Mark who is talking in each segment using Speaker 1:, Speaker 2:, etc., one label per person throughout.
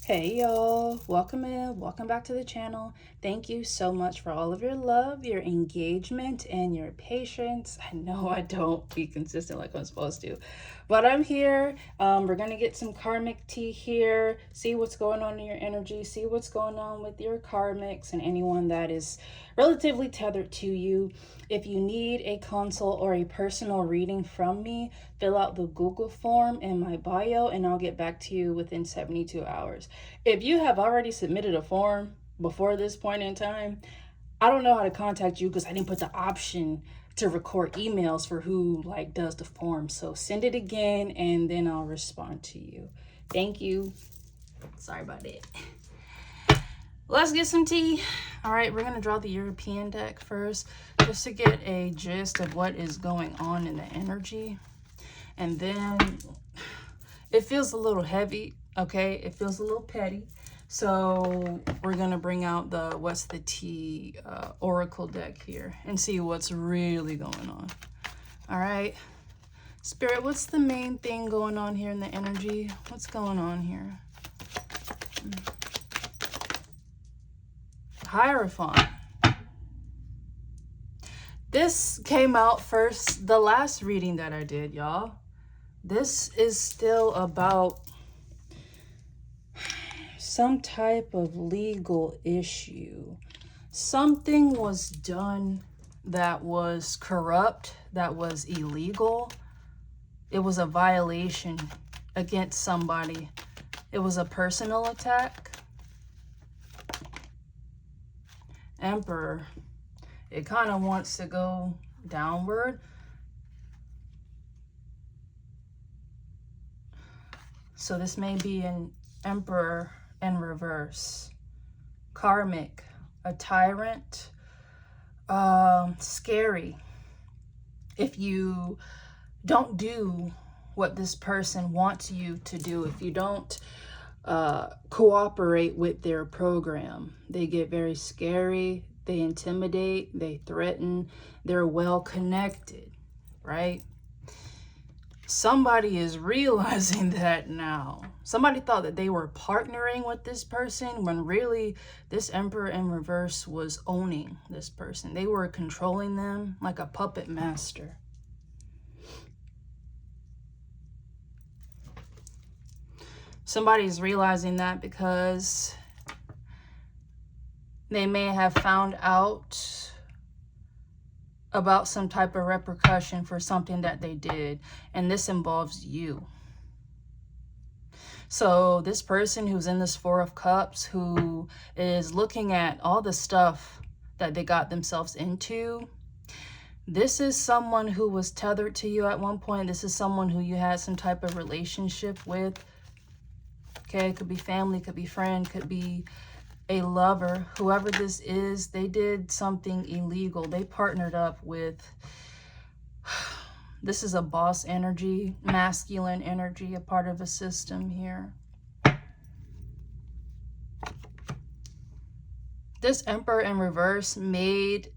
Speaker 1: Hey y'all, welcome in, welcome back to the channel. Thank you so much for all of your love, your engagement, and your patience. I know I don't be consistent like I'm supposed to, but I'm here. We're gonna get some karmic tea here, see what's going on in your energy, see what's going on with your karmics and anyone that is relatively tethered to you. If you need a consult or a personal reading from me, fill out the Google form in my bio and I'll get back to you within 72 hours. If you have already submitted a form before this point in time, I don't know how to contact you because I didn't put the option to record emails for who does the form. So send it again and then I'll respond to you. Thank you. Sorry about it. Let's get some tea. All right, we're gonna draw the European deck first just to get a gist of what is going on in the energy. And then it feels a little heavy, okay? It feels a little petty. So we're gonna bring out the What's the Tea Oracle deck here and see what's really going on. All right, Spirit, what's the main thing going on here in the energy? What's going on here? Hierophant. This came out first, the last reading that I did, y'all. This is still about some type of legal issue. Something was done that was corrupt, that was illegal. It was a violation against somebody. It was a personal attack. Emperor. It kind of wants to go downward. So this may be an Emperor in reverse. Karmic, a tyrant, scary. If you don't do what this person wants you to do, if you don't cooperate with their program, they get very scary, they intimidate, they threaten, they're well connected, right? Somebody is realizing that now. Somebody thought that they were partnering with this person when really this Emperor in reverse was owning this person. They were controlling them like a puppet master. Somebody's realizing that because they may have found out about some type of repercussion for something that they did, and this involves you. So this person who's in this Four of Cups, who is looking at all the stuff that they got themselves into, this is someone who was tethered to you at one point. This is someone who you had some type of relationship with. Okay, it could be family, could be friend, could be a lover. Whoever this is, they did something illegal. They partnered up with, this is a boss energy, masculine energy, a part of a system here. This Emperor in reverse made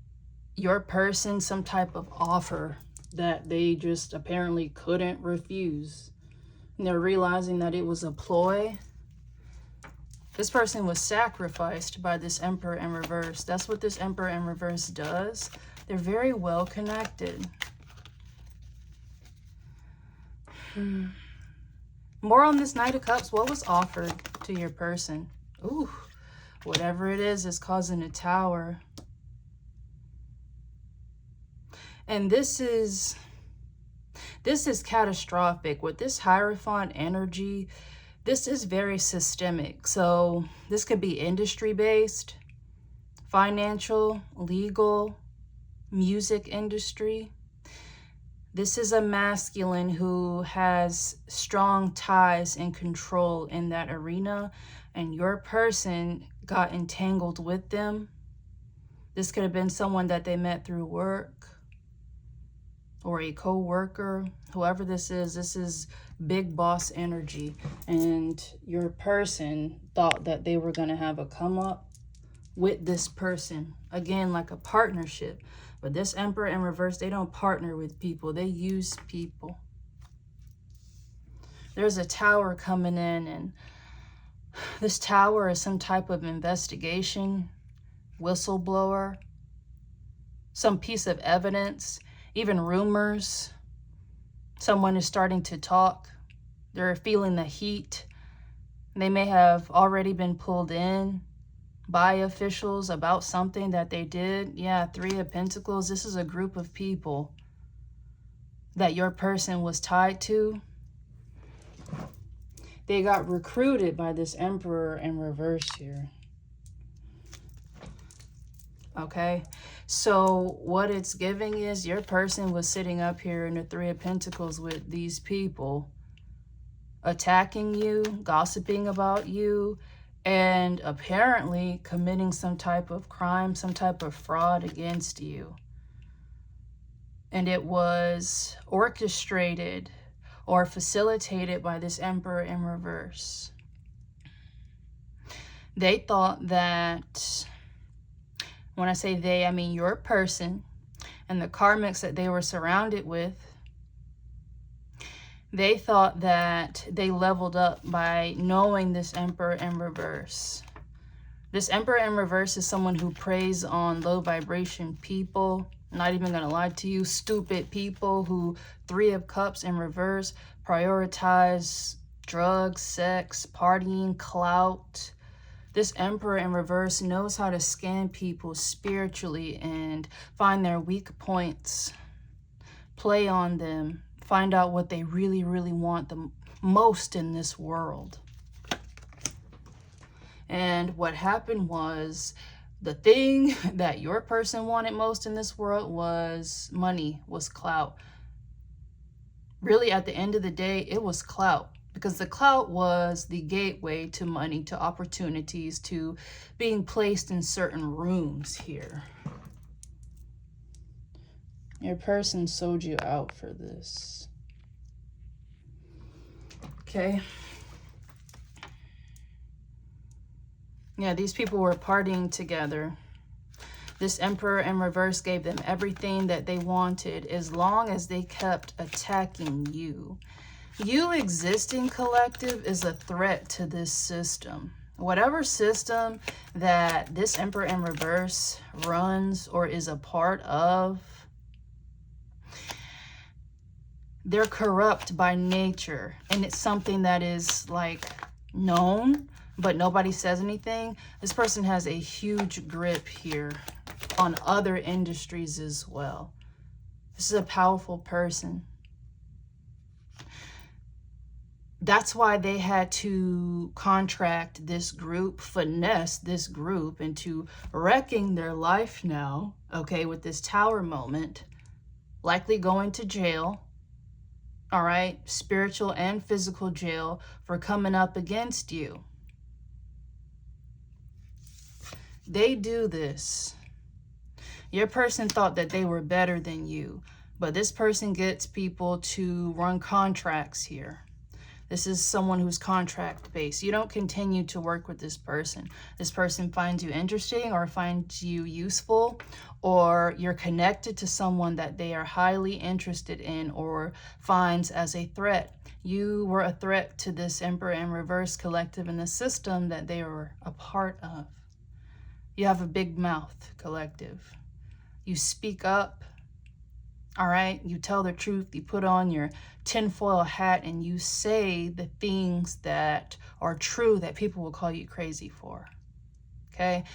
Speaker 1: your person some type of offer that they just apparently couldn't refuse. And they're realizing that it was a ploy. This person was sacrificed by this Emperor in reverse. That's what this Emperor in reverse does. They're very well connected. More on this Knight of Cups. What was offered to your person? Ooh, whatever it is causing a tower. And this is catastrophic. With this Hierophant energy, this is very systemic. So this could be industry-based, financial, legal, music industry. This is a masculine who has strong ties and control in that arena, and your person got entangled with them. This could have been someone that they met through work or a co-worker. Whoever this is big boss energy, and your person thought that they were going to have a come up with this person, again, like a partnership. But this Emperor in reverse, they don't partner with people, they use people. There's a tower coming in, and This Tower is some type of investigation, whistleblower, some piece of evidence, even rumors. Someone is starting to talk. They're feeling the heat. They may have already been pulled in by officials about something that they did. Yeah, Three of Pentacles. This is a group of people that your person was tied to. They got recruited by this Emperor in reverse here. Okay, so what it's giving is your person was sitting up here in the Three of Pentacles with these people, attacking you, gossiping about you, and apparently committing some type of crime, some type of fraud against you. And it was orchestrated or facilitated by this Emperor in reverse. They thought that, when I say they, I mean your person and the karmics that they were surrounded with, they thought that they leveled up by knowing this Emperor in reverse. This Emperor in reverse is someone who preys on low vibration people. Not even gonna lie to you, stupid people who, Three of Cups in reverse, prioritize drugs, sex, partying, clout. This Emperor in reverse knows how to scan people spiritually and find their weak points, play on them, find out what they really, really want the most in this world. And what happened was, the thing that your person wanted most in this world was money, was clout. Really, at the end of the day, it was clout. Because the clout was the gateway to money, to opportunities, to being placed in certain rooms here. Your person sold you out for this. Okay. Yeah, these people were partying together. This Emperor in reverse gave them everything that they wanted as long as they kept attacking you. You existing, collective, is a threat to this system. Whatever system that this Emperor in reverse runs or is a part of, they're corrupt by nature. And it's something that is like known, but nobody says anything. This person has a huge grip here on other industries as well. This is a powerful person. That's why they had to contract this group, finesse this group into wrecking their life now, okay, with this Tower moment, likely going to jail, all right, spiritual and physical jail for coming up against you. They do this. Your person thought that they were better than you, but this person gets people to run contracts here. This is someone who's contract-based. You don't continue to work with this person. This person finds you interesting or finds you useful, or you're connected to someone that they are highly interested in or finds as a threat. You were a threat to this Emperor in reverse collective in the system that they were a part of. You have a big mouth, collective. You speak up. All right, you tell the truth, you put on your tinfoil hat and you say the things that are true that people will call you crazy for, okay?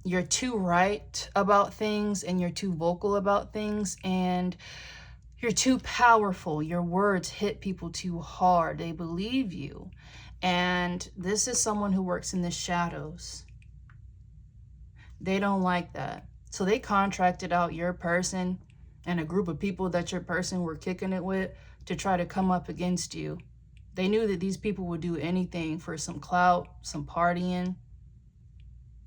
Speaker 1: You're too right about things and you're too vocal about things and you're too powerful. Your words hit people too hard. They believe you. And this is someone who works in the shadows. They don't like that. So they contracted out your person and a group of people that your person were kicking it with to try to come up against you. They knew that these people would do anything for some clout, some partying,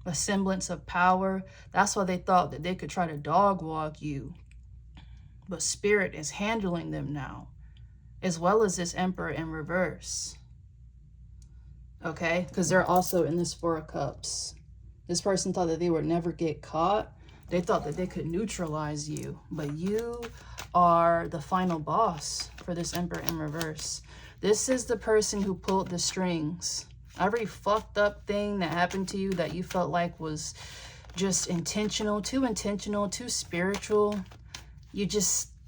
Speaker 1: a semblance of power. That's why they thought that they could try to dog walk you. But Spirit is handling them now, as well as this Emperor in reverse. Okay, because they're also in this Four of Cups. This person thought that they would never get caught. They thought that they could neutralize you, but you are the final boss for this Emperor in reverse. This is the person who pulled the strings Every fucked up thing that happened to you that you felt like was just intentional, too spiritual.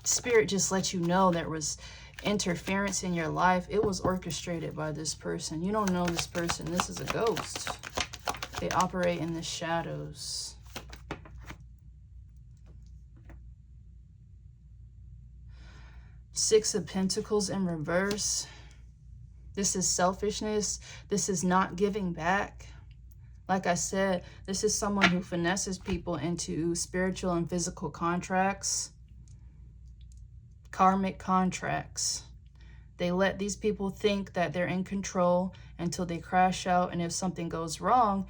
Speaker 1: Spirit just let you know there was interference in your life. It was orchestrated by this person. You don't know this person. This is a ghost. They operate in the shadows. Six of Pentacles in reverse. This is selfishness. This is not giving back. Like I said, this is someone who finesses people into spiritual and physical contracts. Karmic contracts. They let these people think that they're in control until they crash out. And if something goes wrong,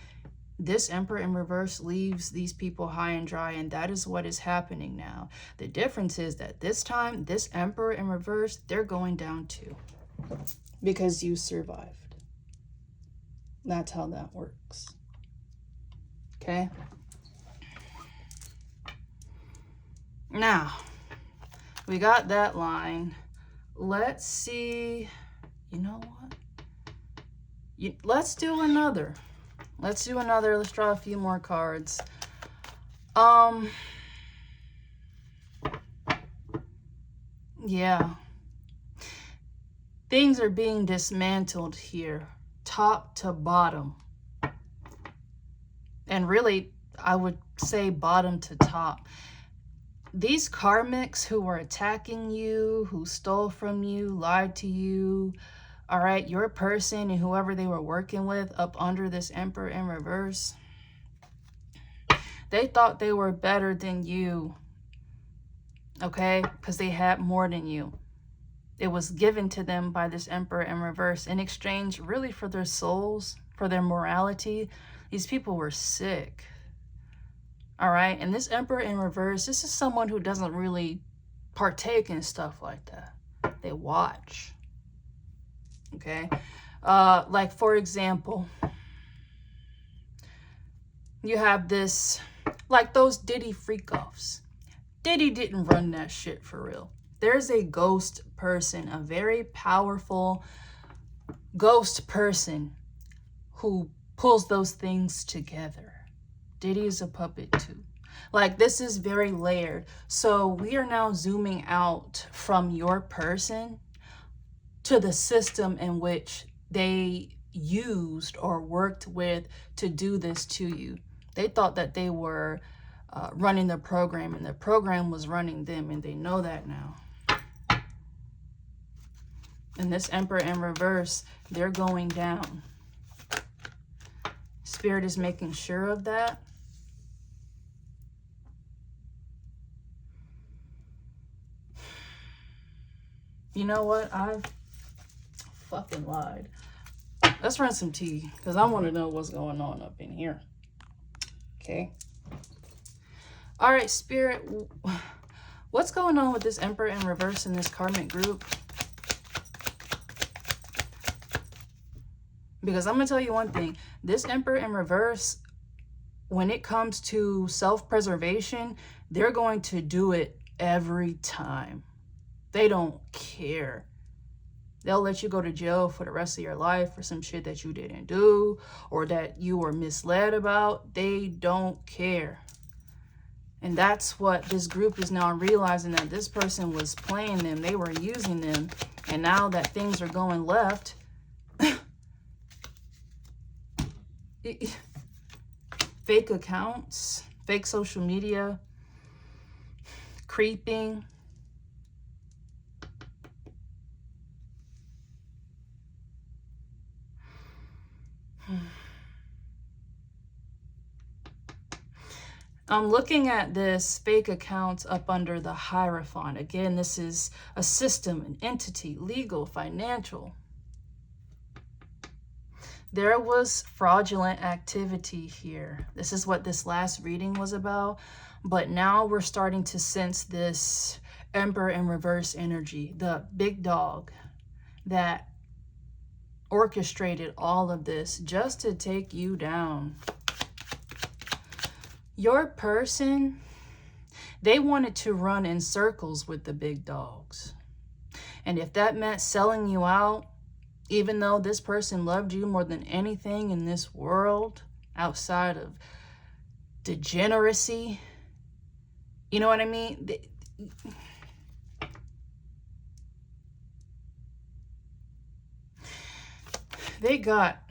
Speaker 1: this Emperor in reverse leaves these people high and dry. And that is what is happening now. The difference is that this time, this Emperor in reverse, they're going down too. Because you survived. That's how that works. Okay? Now, we got that line. Let's see. You know what? Let's do another. Let's do another. Let's draw a few more cards. Yeah. Things are being dismantled here, top to bottom. And really, I would say bottom to top. These karmics who were attacking you, who stole from you, lied to you, all right, your person and whoever they were working with up under this Emperor in reverse, they thought they were better than you, okay, because they had more than you. It was given to them by this Emperor in reverse in exchange really for their souls, for their morality. These people were sick. All right. And this Emperor in reverse, this is someone who doesn't really partake in stuff like that. They watch. Okay. Like, for example, you have this, like those Diddy freak-offs. Diddy didn't run that shit for real. There's a ghost person, a very powerful ghost person who pulls those things together. Diddy is a puppet too. Like, this is very layered. So we are now zooming out from your person to the system in which they used or worked with to do this to you. They thought that they were running the program, and the program was running them, and they know that now. And this Emperor in reverse, they're going down. Spirit is making sure of that. You know what? I fucking lied. Let's run some tea, because I want to know what's going on up in here. Okay. All right, Spirit. What's going on with this Emperor in reverse in this karmic group? Because I'm going to tell you one thing. This Emperor in reverse, when it comes to self-preservation, they're going to do it every time. They don't care. They'll let you go to jail for the rest of your life for some shit that you didn't do or that you were misled about. They don't care. And that's what this group is now realizing, that this person was playing them. They were using them. And now that things are going left, fake accounts, fake social media, creeping. I'm looking at this fake accounts up under the Hierophant. Again, this is a system, an entity, legal, financial. There was fraudulent activity here. This is what this last reading was about. But now we're starting to sense this Emperor in reverse energy, the big dog that orchestrated all of this just to take you down. Your person, they wanted to run in circles with the big dogs. And if that meant selling you out, Even though this person loved you more than anything in this world, outside of degeneracy, you know what I mean? They got,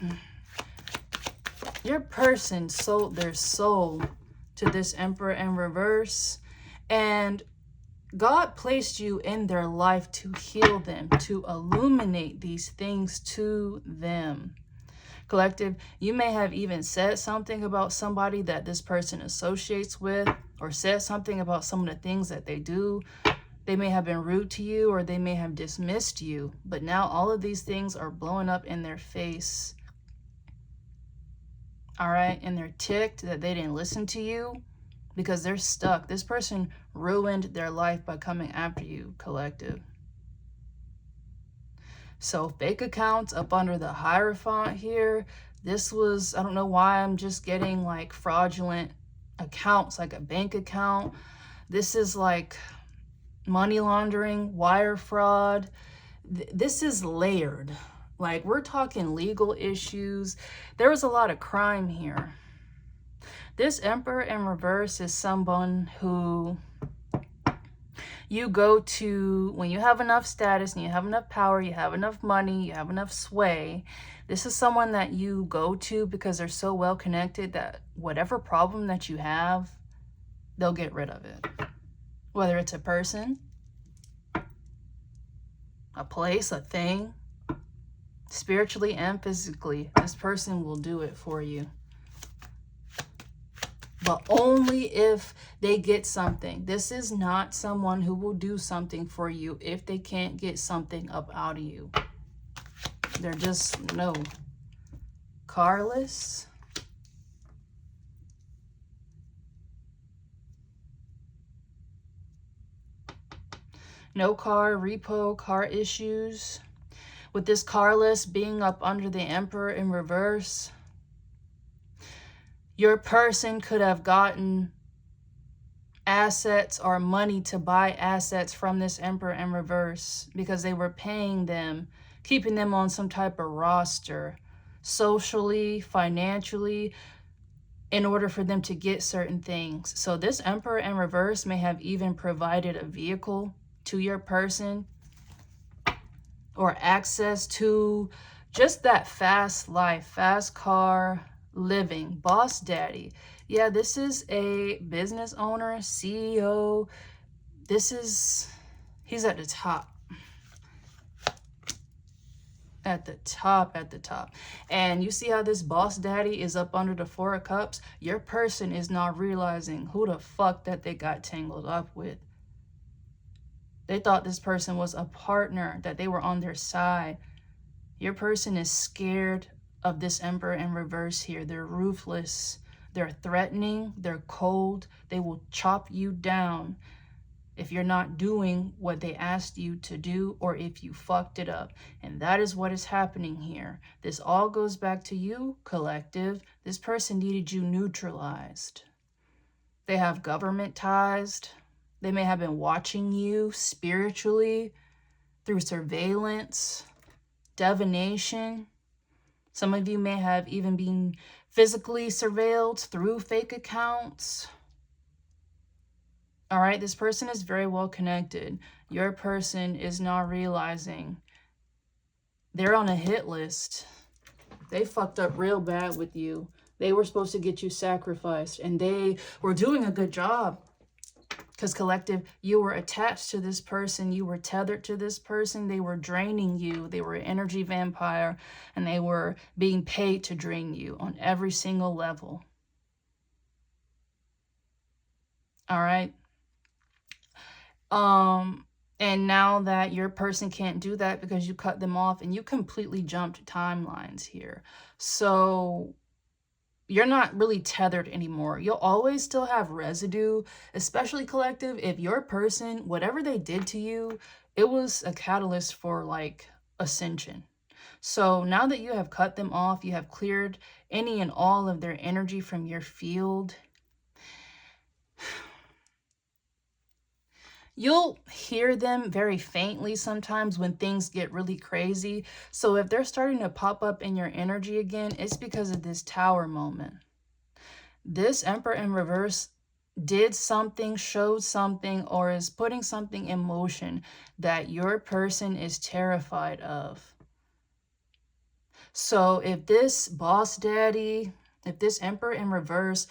Speaker 1: your person sold their soul to this Emperor in reverse, and God placed you in their life to heal them, to illuminate these things to them. Collective, you may have even said something about somebody that this person associates with, or said something about some of the things that they do. They may have been rude to you, or they may have dismissed you, but now all of these things are blowing up in their face. All right, and they're ticked that they didn't listen to you because they're stuck. This person ruined their life by coming after you, collective. So fake accounts up under the Hierophant here. This was, I don't know why I'm just getting like fraudulent accounts, like a bank account. This is like money laundering, wire fraud. This is layered. Like, we're talking legal issues. There was a lot of crime here. This Emperor in reverse is someone who you go to when you have enough status and you have enough power, you have enough money, you have enough sway. This is someone that you go to because they're so well connected that whatever problem that you have, they'll get rid of it. Whether it's a person, a place, a thing, spiritually and physically, this person will do it for you. But only if they get something. This is not someone who will do something for you if they can't get something up out of you. They're just, no. Carless. No car, repo, car issues. With this carless being up under the Emperor in reverse, your person could have gotten assets or money to buy assets from this Emperor in reverse because they were paying them, keeping them on some type of roster, socially, financially, in order for them to get certain things. So this Emperor in reverse may have even provided a vehicle to your person or access to just that fast life, fast car, living, boss daddy. Yeah, this is a business owner, CEO. He's at the top. At the top. And you see how this boss daddy is up under the Four of Cups? Your person is not realizing who the fuck that they got tangled up with. They thought this person was a partner, that they were on their side. Your person is scared of this Emperor in reverse here. They're ruthless. They're threatening. They're cold. They will chop you down if you're not doing what they asked you to do, or if you fucked it up. And that is what is happening here. This all goes back to you, collective. This person needed you neutralized. They have government ties. They may have been watching you spiritually through surveillance, divination. Some of you may have even been physically surveilled through fake accounts. All right, this person is very well connected. Your person is not realizing they're on a hit list. They fucked up real bad with you. They were supposed to get you sacrificed, and they were doing a good job. Because collective, you were attached to this person. You were tethered to this person. They were draining you. They were an energy vampire, and they were being paid to drain you on every single level. All right. And now that your person can't do that because you cut them off and you completely jumped timelines here. So you're not really tethered anymore. You'll always still have residue, especially collective. If your person, whatever they did to you, it was a catalyst for like ascension. So now that you have cut them off, you have cleared any and all of their energy from your field. You'll hear them very faintly sometimes when things get really crazy. So if they're starting to pop up in your energy again, it's because of this Tower moment. This Emperor in reverse did something, showed something, or is putting something in motion that your person is terrified of. So if this boss daddy, if this Emperor in reverse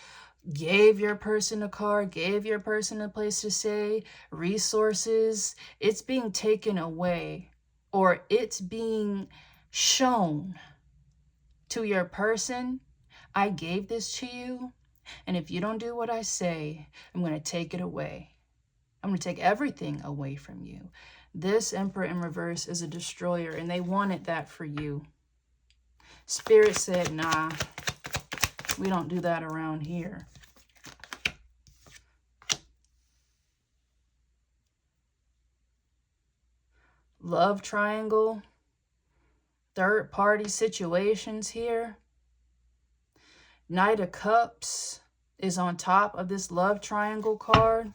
Speaker 1: gave your person a car, gave your person a place to stay, resources, it's being taken away, or it's being shown to your person, I gave this to you, and if you don't do what I say, I'm going to take it away. I'm going to take everything away from you. This Emperor in reverse is a destroyer, and they wanted that for you. Spirit said, nah, we don't do that around here. Love triangle, third party situations here. Knight of Cups is on top of this love triangle card.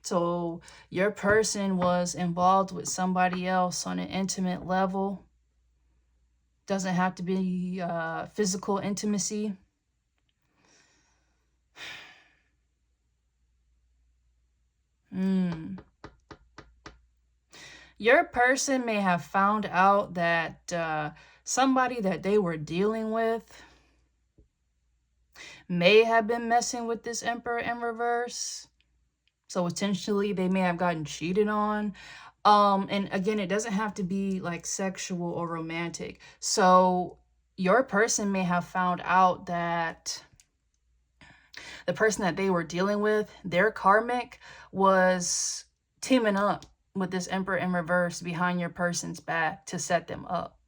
Speaker 1: So your person was involved with somebody else on an intimate level. Doesn't have to be physical intimacy. Your person may have found out that somebody that they were dealing with may have been messing with this Emperor in reverse. So potentially they may have gotten cheated on. And again, it doesn't have to be like sexual or romantic. So your person may have found out that the person that they were dealing with, their karmic, was teaming up with this Emperor in reverse behind your person's back to set them up.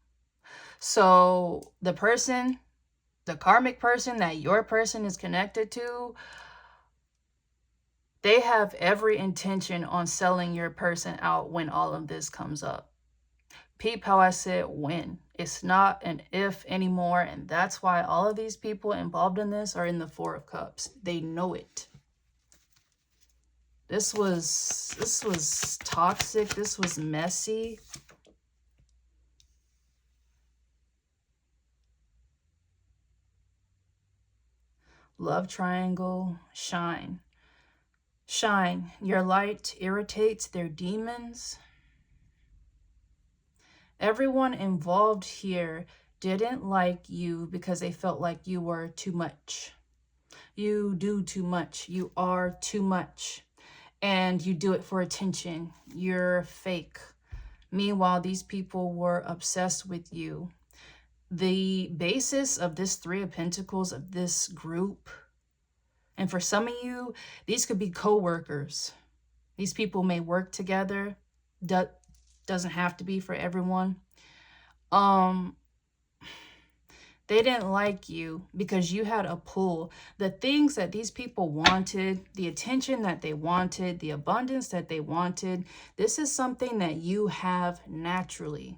Speaker 1: So the person, the karmic person that your person is connected to, they have every intention on selling your person out when all of this comes up. Peep how I said when. It's not an if anymore, and that's why all of these people involved in this are in the Four of Cups. They know it. This was toxic. This was messy. Love triangle, shine. Shine. Your light irritates their demons. Everyone involved here didn't like you because they felt like you were too much. You do too much. You are too much. And you do it for attention. You're fake. Meanwhile, these people were obsessed with you. The basis of this Three of Pentacles, of this group, and for some of you, these could be co-workers. These people may work together. Doesn't have to be for everyone. They didn't like you because you had a pull. The things that these people wanted, the attention that they wanted, the abundance that they wanted, this is something that you have naturally.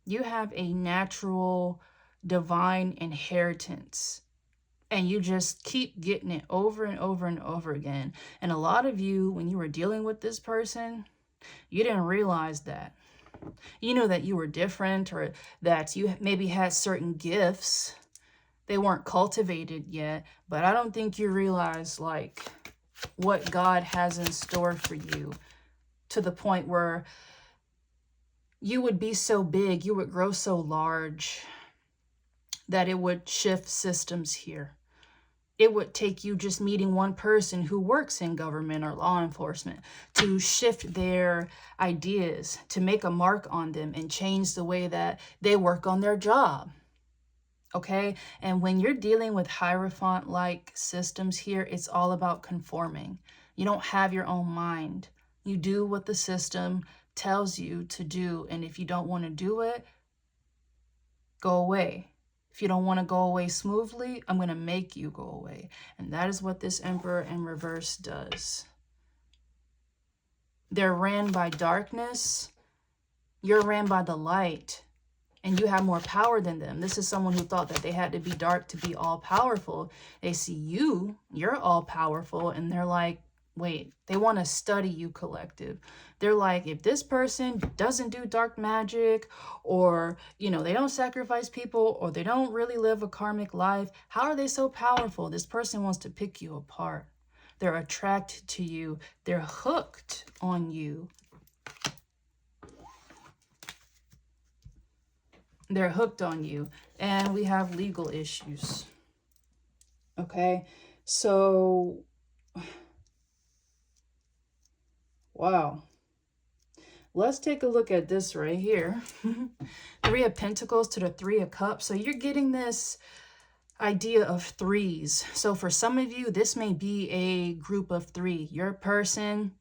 Speaker 1: You have a natural divine inheritance. And you just keep getting it over and over and over again. And a lot of you, when you were dealing with this person, you didn't realize that. You knew that you were different, or that you maybe had certain gifts. They weren't cultivated yet, but I don't think you realize like what God has in store for you, to the point where you would be so big, you would grow so large that it would shift systems here. It would take you just meeting one person who works in government or law enforcement to shift their ideas, to make a mark on them and change the way that they work on their job. Okay? And when you're dealing with Hierophant-like systems here, it's all about conforming. You don't have your own mind. You do what the system tells you to do. And if you don't want to do it, go away. If you don't want to go away smoothly, I'm going to make you go away. And that is what this Emperor in reverse does. They're ran by darkness. You're ran by the light. and you have more power than them. This is someone who thought that they had to be dark to be all powerful. They see you, you're all powerful, and they're like, wait, they want to study you, collective. They're like, if this person doesn't do dark magic, or, you know, they don't sacrifice people, or they don't really live a karmic life, how are they so powerful? This person wants to pick you apart. They're attracted to you. They're hooked on you. They're hooked on you. And we have legal issues. Okay, so, wow. Let's take a look at this right here. Three of Pentacles to the Three of Cups. So you're getting this idea of threes. So for some of you, this may be a group of three. Your person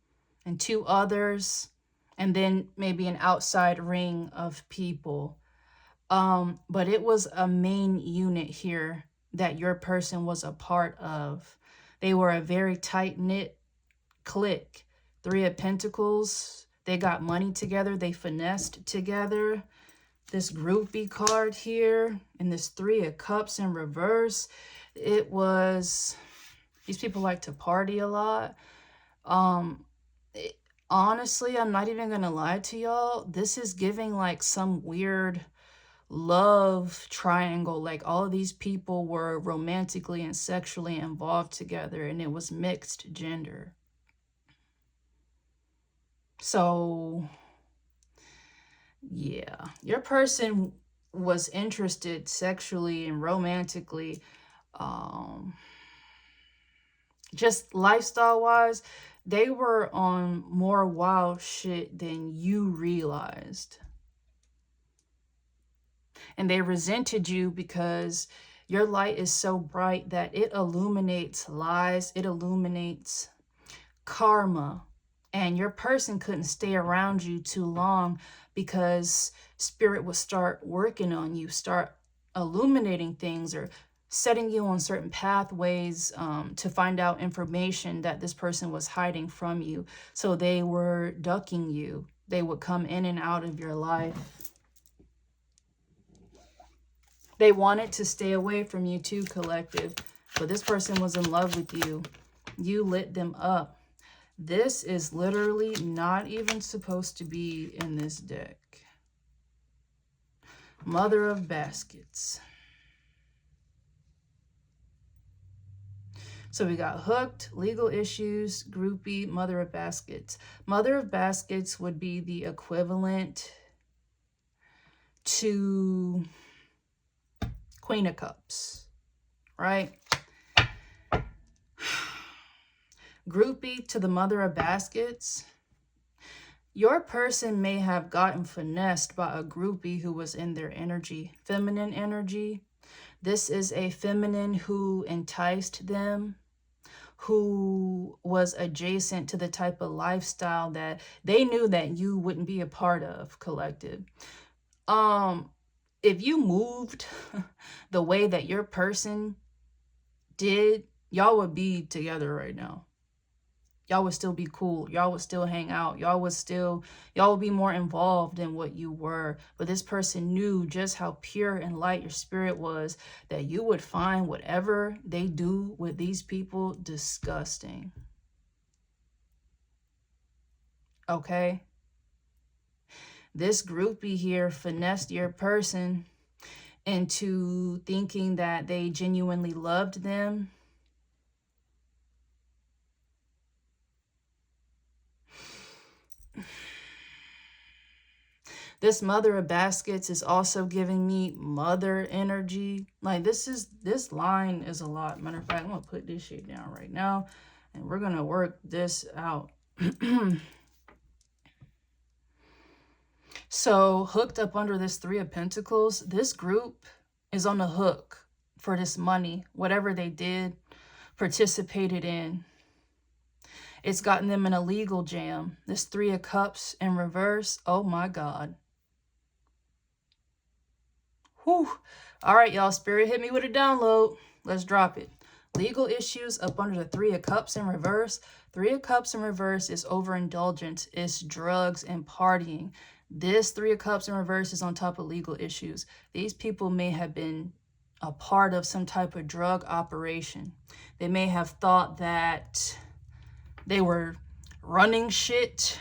Speaker 1: and two others, and then maybe an outside ring of people. But it was a main unit here that your person was a part of. They were a very tight-knit clique. Three of Pentacles. They got money together. They finessed together. This groupie card here and this Three of Cups in reverse. It was, these people like to party a lot. Honestly, I'm not even going to lie to y'all. This is giving like some weird love triangle. Like all of these people were romantically and sexually involved together, and it was mixed gender. So yeah, your person was interested sexually and romantically, just lifestyle wise. They were on more wild shit than you realized. And they resented you because your light is so bright that it illuminates lies, it illuminates karma. And your person couldn't stay around you too long because spirit would start working on you, start illuminating things or setting you on certain pathways to find out information that this person was hiding from you. So they were ducking you. They would come in and out of your life. They wanted to stay away from you too, collective. But this person was in love with you. You lit them up. This is literally not even supposed to be in this deck. Mother of Baskets. So we got hooked, legal issues, groupie, Mother of Baskets. Mother of Baskets would be the equivalent to Queen of Cups, right? Groupie to the Mother of Baskets. Your person may have gotten finessed by a groupie who was in their energy, feminine energy. This is a feminine who enticed them, who was adjacent to the type of lifestyle that they knew that you wouldn't be a part of, collective. If you moved the way that your person did, y'all would be together right now. Y'all would still be cool. Y'all would still hang out. Y'all would be more involved in what you were. But this person knew just how pure and light your spirit was, that you would find whatever they do with these people disgusting. Okay? This groupie here finessed your person into thinking that they genuinely loved them. This Mother of Baskets is also giving me mother energy. Like this line is a lot. Matter of fact, I'm going to put this shit down right now and we're going to work this out. So hooked up under this Three of Pentacles, this group is on the hook for this money. Whatever they did, participated in. It's gotten them in a legal jam. This Three of Cups in reverse. Oh my God. Whew. All right, y'all. Spirit hit me with a download. Let's drop it. Legal issues up under the Three of Cups in reverse. Three of Cups in reverse is overindulgence. It's drugs and partying. This Three of Cups in reverse is on top of legal issues. These people may have been a part of some type of drug operation. They may have thought that they were running shit,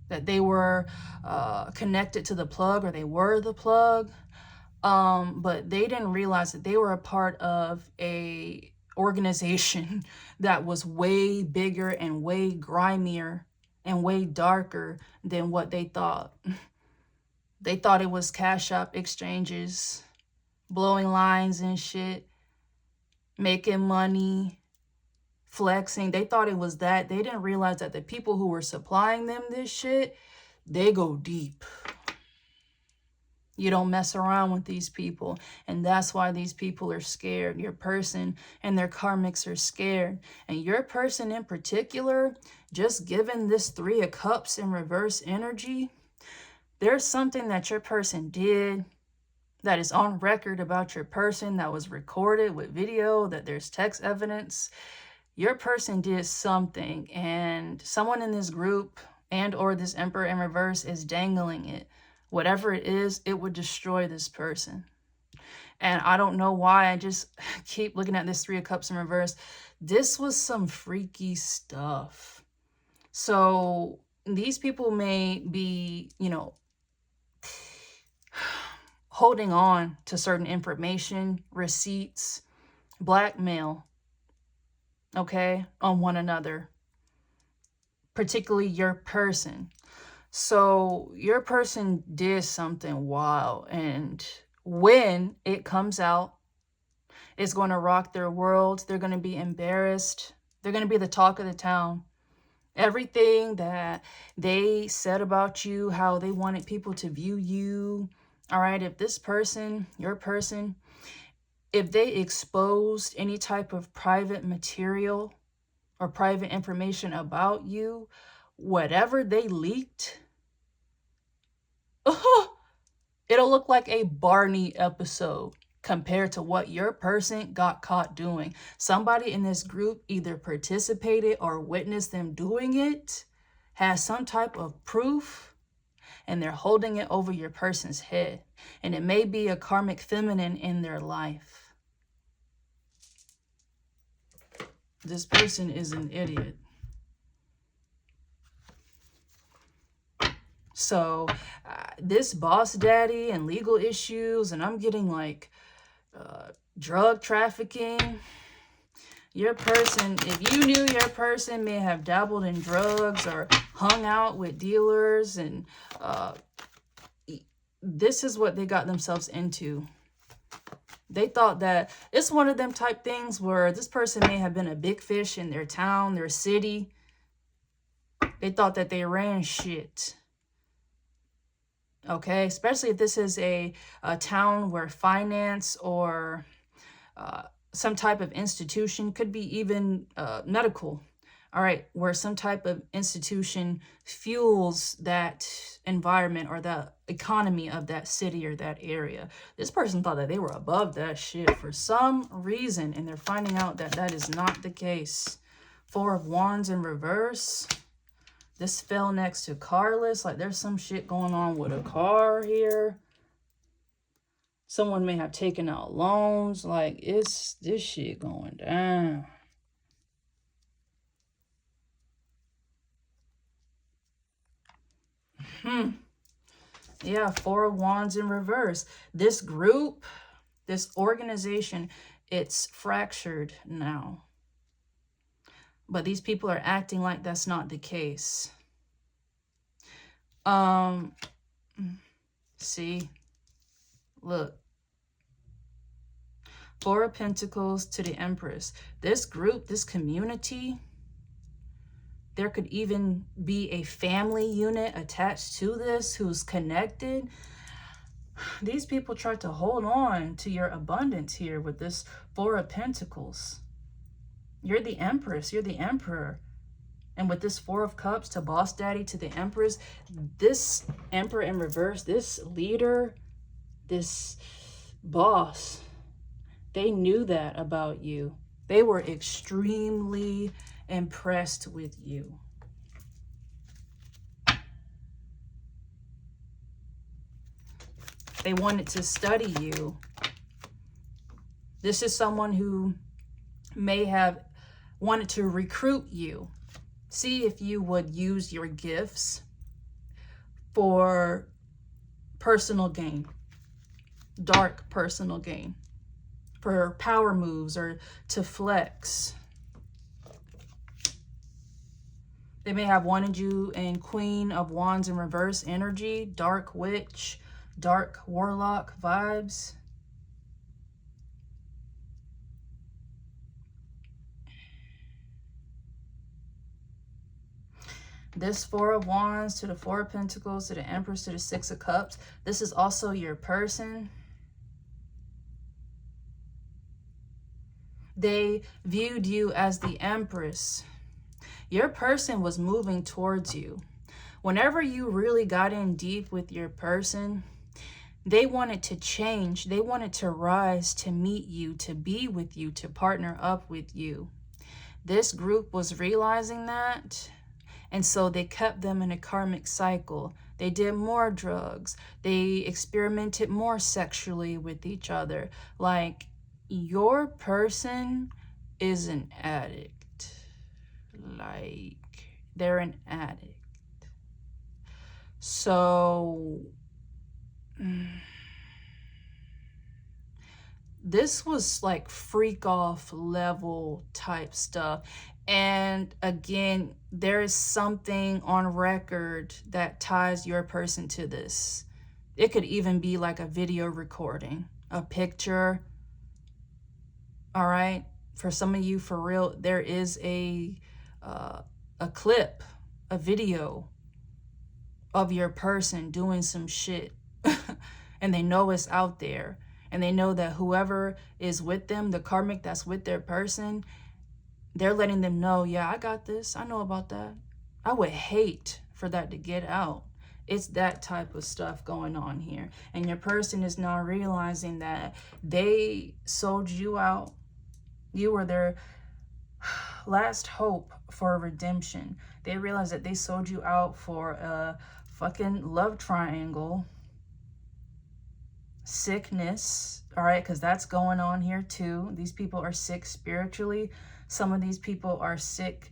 Speaker 1: that they were connected to the plug, or they were the plug. But they didn't realize that they were a part of a organization that was way bigger and way grimier and way darker than what they thought. They thought it was Cashapp exchanges, blowing lines and shit, making money, flexing. They thought it was that. They didn't realize that the people who were supplying them this shit, they go deep. You don't mess around with these people. And that's why these people are scared. Your person and their karmics are scared. And your person in particular, just given this Three of Cups in reverse energy, there's something that your person did that is on record about your person, that was recorded with video, that there's text evidence. Your person did something, and someone in this group and or this Emperor in reverse is dangling it. Whatever it is, it would destroy this person. And I don't know why, I just keep looking at this Three of Cups in reverse. This was some freaky stuff. So these people may be, you know, holding on to certain information, receipts, blackmail, okay, on one another, particularly your person. So your person did something wild, and when it comes out, it's going to rock their world. They're going to be embarrassed. They're going to be the talk of the town. Everything that they said about you, how they wanted people to view you. All right, if this person, your person, if they exposed any type of private material or private information about you, whatever they leaked, it'll look like a Barney episode compared to what your person got caught doing. Somebody in this group either participated or witnessed them doing it, has some type of proof, and they're holding it over your person's head. And it may be a karmic feminine in their life. This person is an idiot. So this boss daddy and legal issues, and I'm getting like drug trafficking. Your person, if you knew your person may have dabbled in drugs or hung out with dealers, and this is what they got themselves into. They thought that it's one of them type things where this person may have been a big fish in their town, their city. They thought that they ran shit. Okay, especially if this is a town where finance or some type of institution, could be even medical, all right, where some type of institution fuels that environment or the economy of that city or that area. This person thought that they were above that shit for some reason, and they're finding out that that is not the case. Four of Wands in reverse. This fell next to carless. Like there's some shit going on with a car here. Someone may have taken out loans. Like it's this shit going down. Yeah, Four of Wands in reverse. This group, this organization, it's fractured now. But these people are acting like that's not the case. See, look. Four of Pentacles to the Empress. This group, this community, there could even be a family unit attached to this who's connected. These people try to hold on to your abundance here with this Four of Pentacles. You're the Empress, you're the Emperor. And with this Four of Cups to Boss Daddy to the Empress, this Emperor in reverse, this leader, this boss, they knew that about you. They were extremely impressed with you. They wanted to study you. This is someone who may have wanted to recruit you. See if you would use your gifts for personal gain, dark personal gain, for power moves or to flex. They may have wanted you in Queen of Wands in reverse energy, dark witch, dark warlock vibes. This Four of Wands to the Four of Pentacles to the Empress to the Six of Cups. This is also your person. They viewed you as the Empress. Your person was moving towards you. Whenever you really got in deep with your person, they wanted to change. They wanted to rise, to meet you, to be with you, to partner up with you. This group was realizing that, and so they kept them in a karmic cycle. They did more drugs. They experimented more sexually with each other. Like, your person is an addict. Like, they're an addict. So this was like freak off level type stuff. And again, there is something on record that ties your person to this. It could even be like a video recording, a picture. All right. For some of you, for real, there is a clip, a video of your person doing some shit. And they know it's out there. And they know that whoever is with them, the karmic that's with their person, they're letting them know, yeah, I got this. I know about that. I would hate for that to get out. It's that type of stuff going on here. And your person is now realizing that they sold you out. You were their last hope for redemption. They realized that they sold you out for a fucking love triangle. Sickness, all right, because that's going on here too. These people are sick spiritually. Some of these people are sick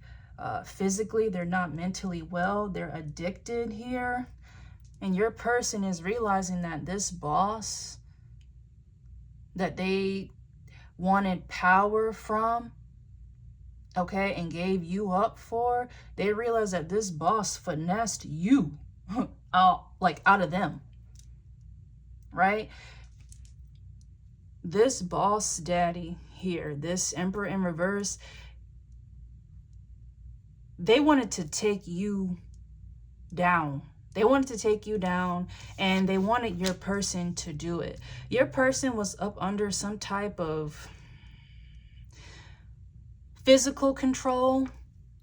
Speaker 1: physically. They're not mentally well. They're addicted here. And your person is realizing that this boss that they wanted power from, okay, and gave you up for, they realize that this boss finessed you out of them, right? This boss daddy here, this Emperor in reverse, they wanted to take you down. They wanted to take you down, and they wanted your person to do it. Your person was up under some type of physical control.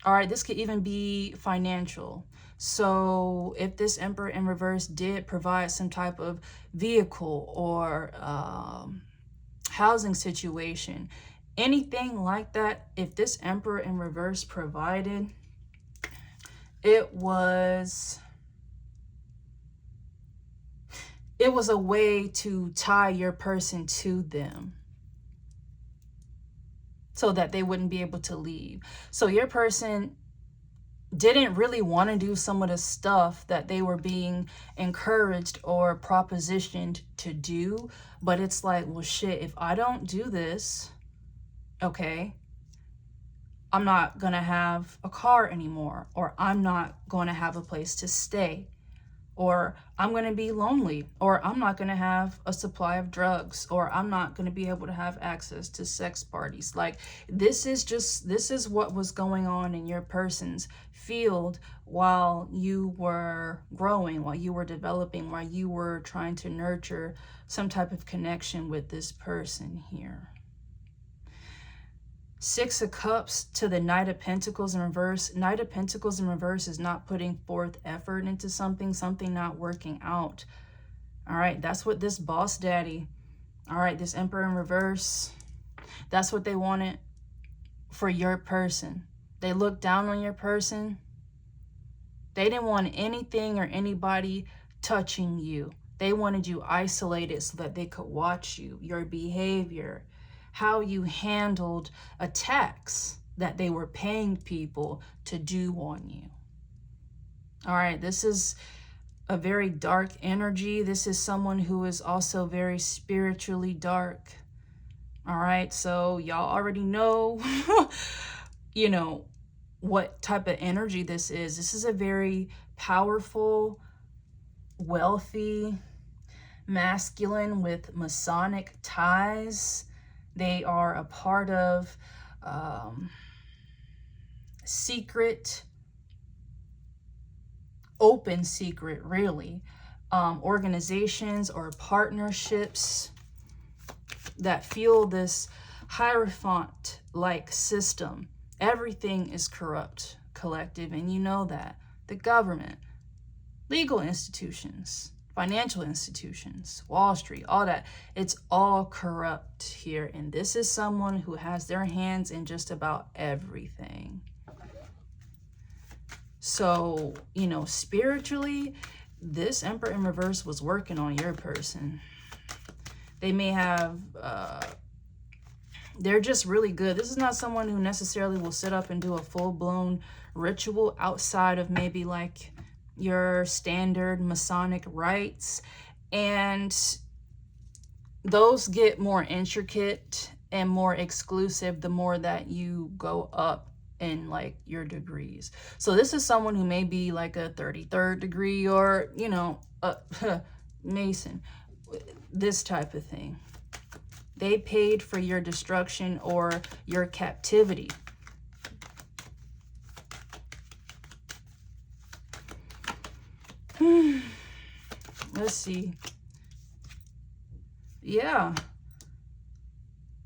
Speaker 1: All right, this could even be financial. So if this Emperor in reverse did provide some type of vehicle or housing situation, anything like that, if this Emperor in reverse provided, it was a way to tie your person to them so that they wouldn't be able to leave. So your person didn't really want to do some of the stuff that they were being encouraged or propositioned to do. But it's like, well, shit, if I don't do this, okay, I'm not going to have a car anymore, or I'm not going to have a place to stay, or I'm going to be lonely, or I'm not going to have a supply of drugs, or I'm not going to be able to have access to sex parties. Like, this is what was going on in your person's field while you were growing, while you were developing, while you were trying to nurture some type of connection with this person here. Six of Cups to the Knight of Pentacles in reverse. Knight of Pentacles in reverse is not putting forth effort into something not working out. All right, that's what this boss daddy, all right, this Emperor in reverse, that's what they wanted for your person. They looked down on your person. They didn't want anything or anybody touching you. They wanted you isolated so that they could watch you, your behavior, how you handled attacks that they were paying people to do on you. All right, this is a very dark energy. This is someone who is also very spiritually dark. All right, so y'all already know, you know, what type of energy this is. This is a very powerful, wealthy, masculine with Masonic ties. They are a part of secret, open secret, really, organizations or partnerships that fuel this Hierophant-like system. Everything is corrupt, collective, and you know that. The government, legal institutions, financial institutions, Wall Street, all that. It's all corrupt here. And this is someone who has their hands in just about everything. So, you know, spiritually, this Emperor in reverse was working on your person. They may have, they're just really good. This is not someone who necessarily will sit up and do a full-blown ritual outside of maybe like your standard Masonic rites. And those get more intricate and more exclusive the more that you go up in like your degrees. So this is someone who may be like a 33rd degree or, you know, a Mason, this type of thing. They paid for your destruction or your captivity. Let's see. Yeah.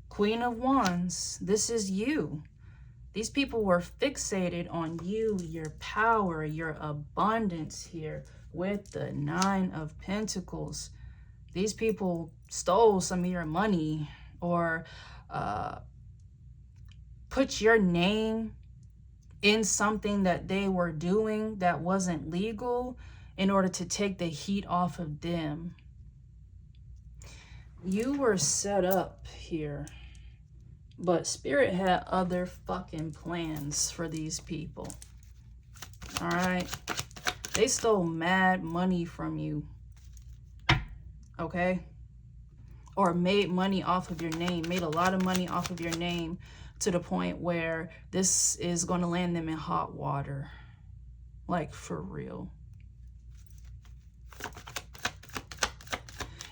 Speaker 1: Queen of Wands. This is you. These people were fixated on you, your power, your abundance here with the Nine of Pentacles. These people stole some of your money or put your name in something that they were doing that wasn't legal in order to take the heat off of them. You were set up here. But Spirit had other fucking plans for these people. All right? They stole mad money from you. Okay? Or made money off of your name. Made a lot of money off of your name to the point where this is going to land them in hot water. Like, for real.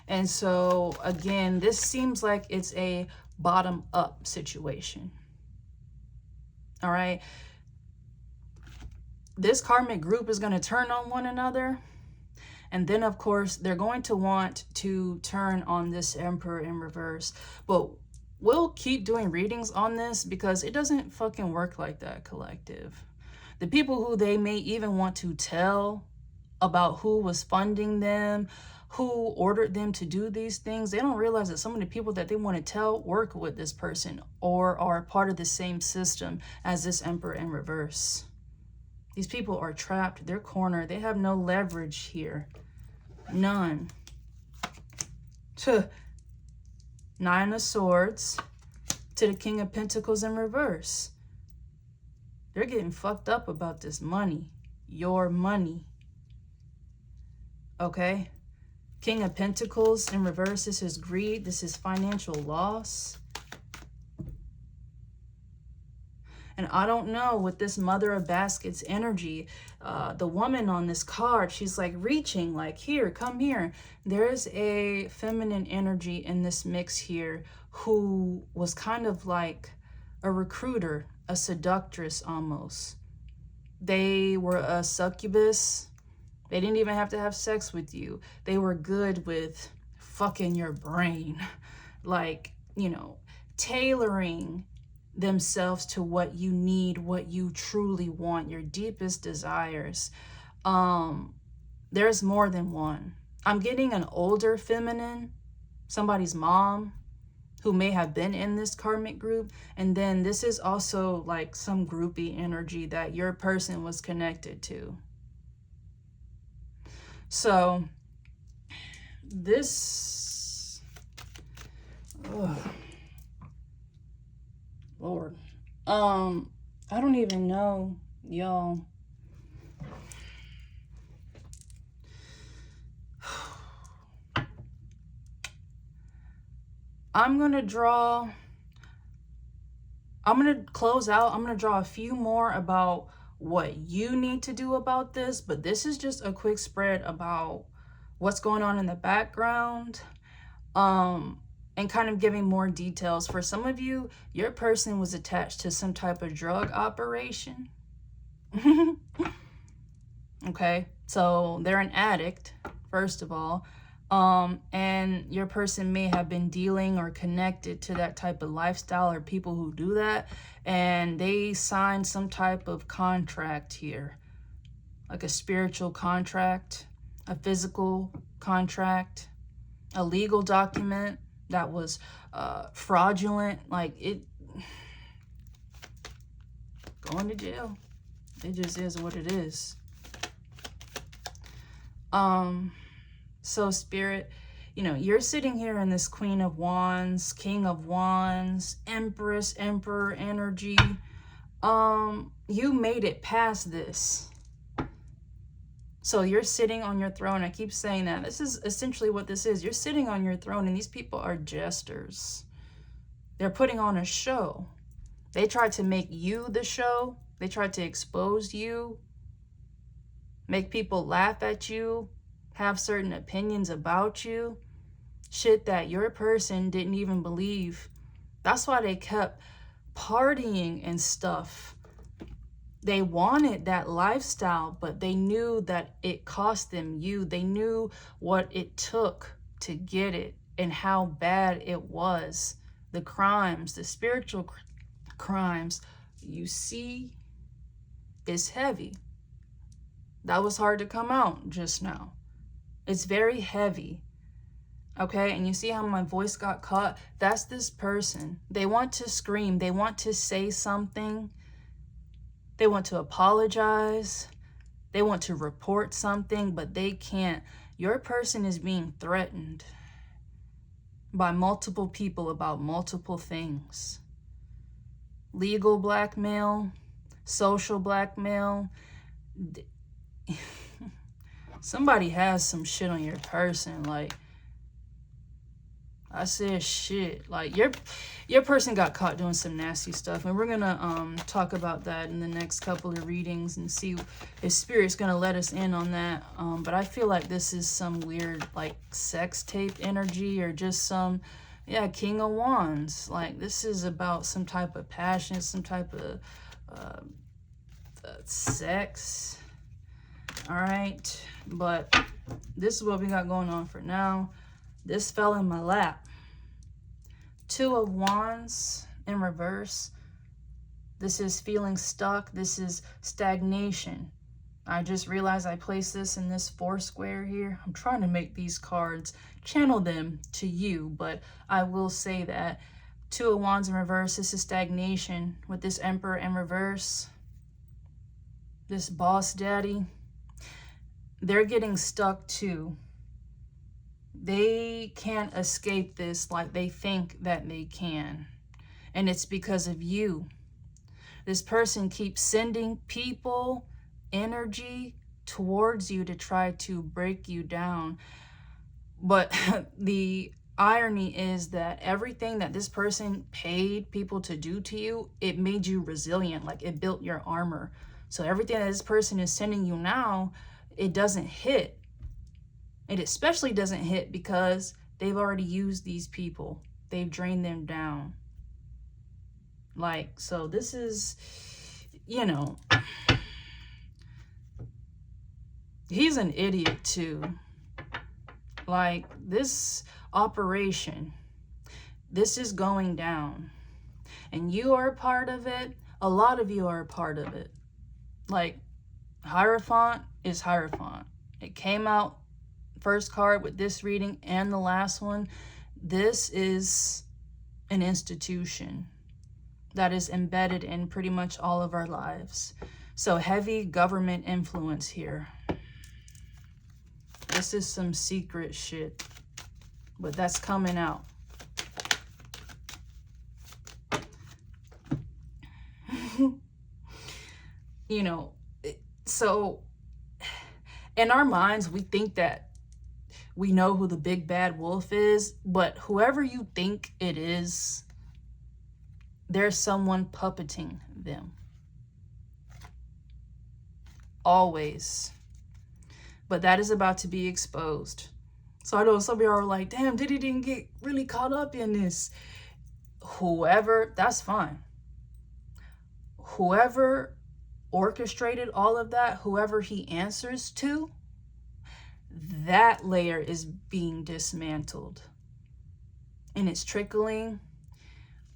Speaker 1: And so, again, this seems like it's a bottom-up situation. All right? This karmic group is going to turn on one another. And then, of course, they're going to want to turn on this Emperor in reverse. But we'll keep doing readings on this because it doesn't fucking work like that, collective. The people who they may even want to tell about who was funding them, who ordered them to do these things, they don't realize that some of the people that they want to tell work with this person or are part of the same system as this Emperor in reverse. These people are trapped. They're cornered. They have no leverage here. None. Nine of Swords to the King of Pentacles in reverse. They're getting fucked up about this money. Your money. Okay? King of Pentacles in reverse. This is greed. This is financial loss. And I don't know, with this Mother of Baskets energy, the woman on this card, she's like reaching, like, here, come here. There's a feminine energy in this mix here who was kind of like a recruiter, a seductress almost. They were a succubus. They didn't even have to have sex with you. They were good with fucking your brain. Like, you know, tailoring themselves to what you need, what you truly want, your deepest desires. There's more than one. I'm getting an older feminine, somebody's mom, who may have been in this karmic group. And then this is also like some groupie energy that your person was connected to. So this, ugh, Lord, I don't even know, y'all. I'm going to close out. I'm going to draw a few more about what you need to do about this, but this is just a quick spread about what's going on in the background, and kind of giving more details. For some of you, your person was attached to some type of drug operation. Okay, so they're an addict, first of all. And your person may have been dealing or connected to that type of lifestyle or people who do that, and they signed some type of contract here, like a spiritual contract, a physical contract, a legal document that was fraudulent. Like, it going to jail. It just is what it is. So Spirit, you know, you're sitting here in this Queen of Wands, King of Wands, Empress, Emperor energy. You made it past this. So you're sitting on your throne. I keep saying that. This is essentially what this is. You're sitting on your throne, and these people are jesters. They're putting on a show. They tried to make you the show. They tried to expose you, make people laugh at you, have certain opinions about you, shit that your person didn't even believe. That's why they kept partying and stuff. They wanted that lifestyle, but they knew that it cost them you. They knew what it took to get it and how bad it was. The crimes, the spiritual crimes, you see, is heavy. That was hard to come out just now. It's very heavy. Okay, and you see how my voice got caught? That's this person. They want to scream. They want to say something. They want to apologize. They want to report something, but they can't. Your person is being threatened by multiple people about multiple things. Legal blackmail, social blackmail. Somebody has some shit on your person. Like, I said shit. Like, your person got caught doing some nasty stuff, and we're gonna talk about that in the next couple of readings and see if Spirit's gonna let us in on that. But I feel like this is some weird, like, sex tape energy, or just some, yeah, King of Wands. Like, this is about some type of passion, some type of sex. All right, but this is what we got going on for now. This fell in my lap. 2 of Wands in reverse. This is feeling stuck. This is stagnation. I just realized I placed this in this 4 square here. I'm trying to make these cards, channel them to you, but I will say that 2 of Wands in reverse, this is stagnation with this Emperor in reverse. This boss daddy, they're getting stuck too. They can't escape this like they think that they can. And it's because of you. This person keeps sending people, energy towards you to try to break you down. But the irony is that everything that this person paid people to do to you, it made you resilient. Like, it built your armor. So everything that this person is sending you now, it doesn't hit. It especially doesn't hit because they've already used these people. They've drained them down. Like, so this is, you know, he's an idiot too. Like, this operation, this is going down. And you are a part of it. A lot of you are a part of it. Like, Hierophant is Hierophant. It came out first card with this reading and the last one. This is an institution that is embedded in pretty much all of our lives. So heavy government influence here. This is some secret shit. but that's coming out. You know, so in our minds, we think that we know who the big bad wolf is, but whoever you think it is, there's someone puppeting them. Always. But that is about to be exposed. So I know some of you are like, damn, Diddy didn't get really caught up in this. Whoever, that's fine. Whoever orchestrated all of that, whoever he answers to, that layer is being dismantled. And it's trickling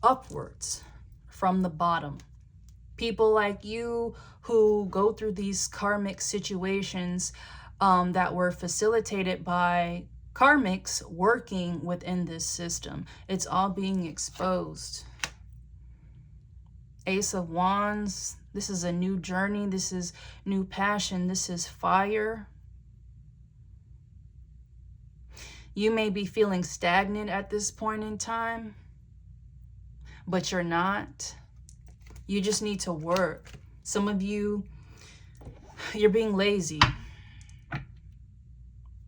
Speaker 1: upwards from the bottom. People like you who go through these karmic situations that were facilitated by karmics working within this system. It's all being exposed. Ace of Wands. This is a new journey. This is new passion. This is fire. You may be feeling stagnant at this point in time, but you're not. You just need to work. Some of you, you're being lazy.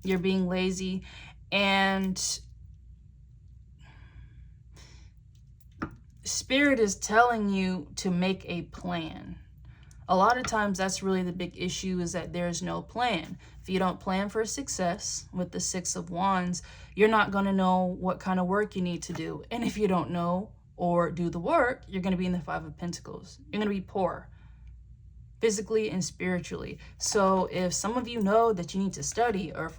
Speaker 1: You're being lazy, and Spirit is telling you to make a plan. A lot of times that's really the big issue, is that there's no plan. If you don't plan for success with the Six of Wands, you're not going to know what kind of work you need to do. And if you don't know or do the work, you're going to be in the Five of Pentacles. You're going to be poor, physically and spiritually. So if some of you know that you need to study, or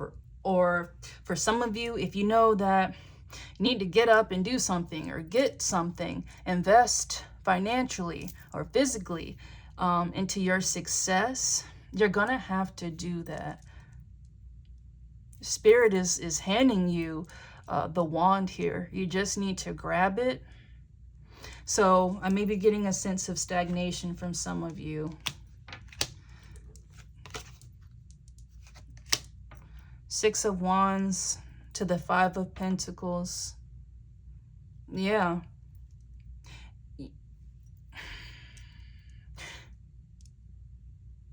Speaker 1: for some of you, if you know that you need to get up and do something or get something, invest financially or physically into your success, you're gonna have to do that. Spirit is handing you the wand here. You just need to grab it. So I may be getting a sense of stagnation from some of you. Six of Wands to the Five of Pentacles. Yeah.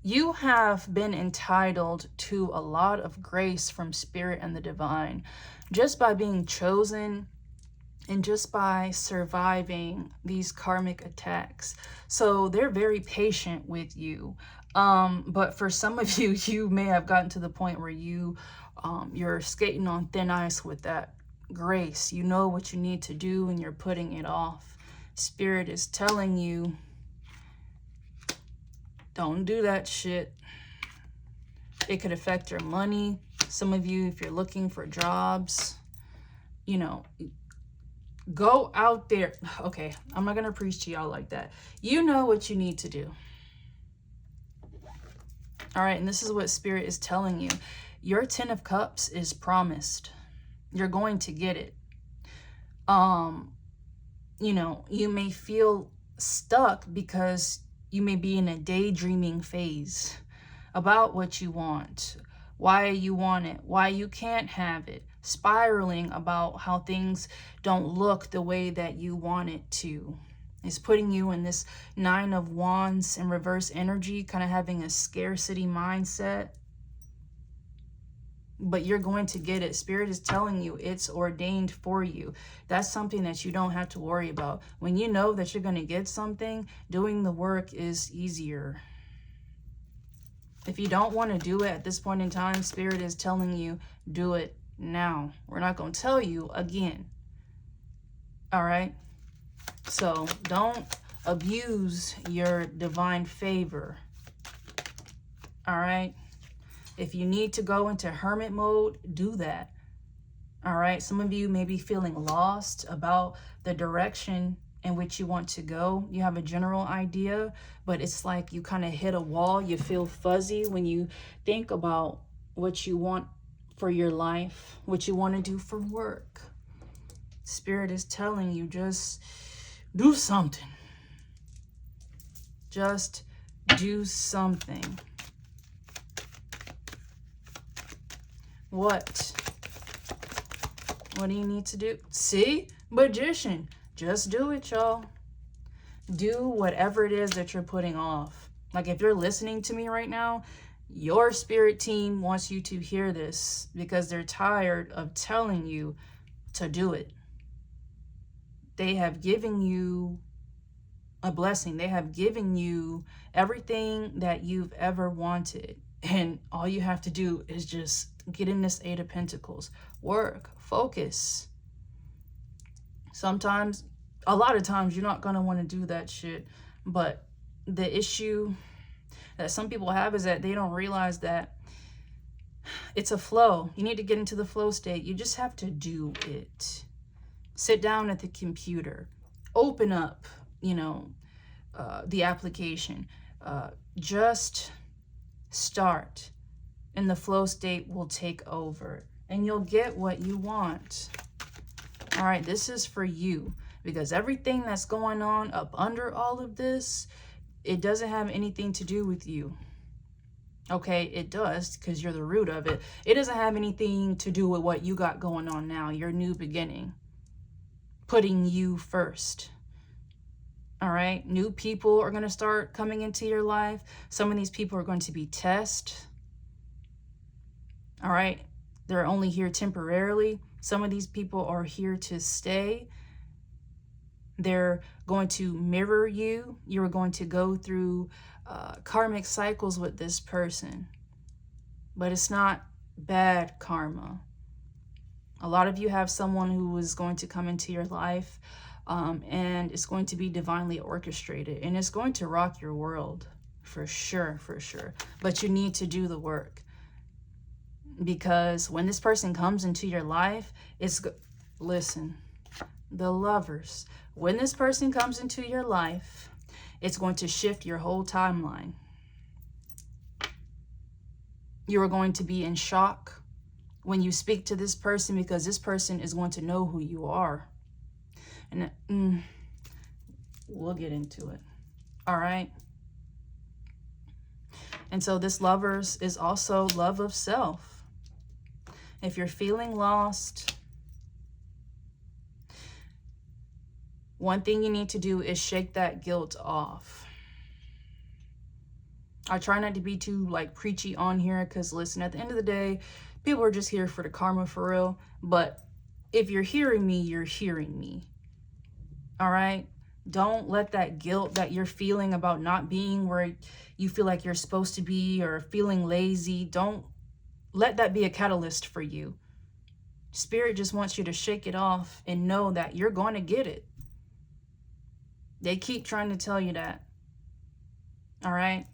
Speaker 1: You have been entitled to a lot of grace from Spirit and the Divine just by being chosen and just by surviving these karmic attacks. So they're very patient with you. But for some of you, you may have gotten to the point where you're skating on thin ice with that grace. You know what you need to do and you're putting it off. Spirit is telling you, don't do that shit. It could affect your money. Some of you, if you're looking for jobs, you know, go out there. Okay, I'm not going to preach to y'all like that. You know what you need to do. All right, and this is what Spirit is telling you. Your Ten of Cups is promised. You're going to get it. You know, you may feel stuck because you may be in a daydreaming phase about what you want, why you want it, why you can't have it, spiraling about how things don't look the way that you want it to. It's putting you in this Nine of Wands in reverse energy, kind of having a scarcity mindset. But you're going to get it. Spirit is telling you it's ordained for you. That's something that you don't have to worry about. When you know that you're going to get something, doing the work is easier. If you don't want to do it at this point in time, Spirit is telling you, do it now. We're not going to tell you again. All right? So don't abuse your divine favor. All right? If you need to go into hermit mode, do that. All right? Some of you may be feeling lost about the direction in which you want to go. You have a general idea, but it's like you kind of hit a wall. You feel fuzzy when you think about what you want for your life, what you want to do for work. Spirit is telling you, just do something. Just do something. What do you need to do? See? Magician. Just do it, y'all. Do whatever it is that you're putting off. Like if you're listening to me right now, your spirit team wants you to hear this because they're tired of telling you to do it. They have given you a blessing. They have given you everything that you've ever wanted. And all you have to do is just get in this Eight of Pentacles. Work, focus. Sometimes, a lot of times, you're not going to want to do that shit. But the issue that some people have is that they don't realize that it's a flow. You need to get into the flow state. You just have to do it. Sit down at the computer. Open up, you know, the application. Just start. And the flow state will take over. And you'll get what you want. All right, this is for you. Because everything that's going on up under all of this, it doesn't have anything to do with you. Okay, it does because you're the root of it. It doesn't have anything to do with what you got going on now, your new beginning. Putting you first. All right, new people are going to start coming into your life. Some of these people are going to be tests. All right, they're only here temporarily. Some of these people are here to stay. They're going to mirror you. You're going to go through karmic cycles with this person. But it's not bad karma. A lot of you have someone who is going to come into your life and it's going to be divinely orchestrated. And it's going to rock your world. For sure, for sure. But you need to do the work. Because when this person comes into your life, listen, the Lovers. When this person comes into your life, it's going to shift your whole timeline. You are going to be in shock when you speak to this person because this person is going to know who you are. And we'll get into it. All right. And so this Lovers is also love of self. If you're feeling lost, one thing you need to do is shake that guilt off. I try not to be too like preachy on here because listen, at the end of the day, people are just here for the karma for real. But if you're hearing me, you're hearing me. All right? Don't let that guilt that you're feeling about not being where you feel like you're supposed to be or feeling lazy, don't let that be a catalyst for you. Spirit just wants you to shake it off and know that you're going to get it. They keep trying to tell you that. All right?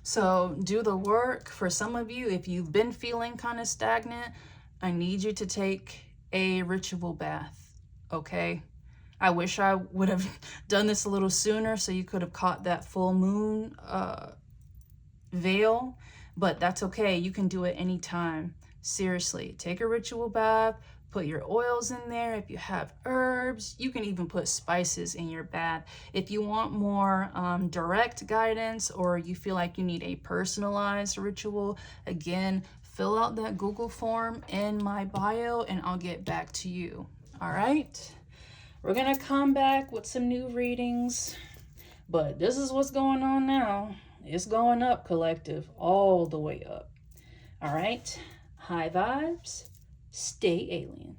Speaker 1: So do the work. For some of you, if you've been feeling kind of stagnant, I need you to take a ritual bath. Okay? I wish I would have done this a little sooner so you could have caught that full moon veil. But that's okay. You can do it anytime. Seriously. Take a ritual bath. Put your oils in there. If you have herbs, you can even put spices in your bath. If you want more direct guidance or you feel like you need a personalized ritual, again, fill out that Google form in my bio and I'll get back to you. All right? We're going to come back with some new readings, but this is what's going on now. It's going up, collective, all the way up. All right? High vibes. Stay alien.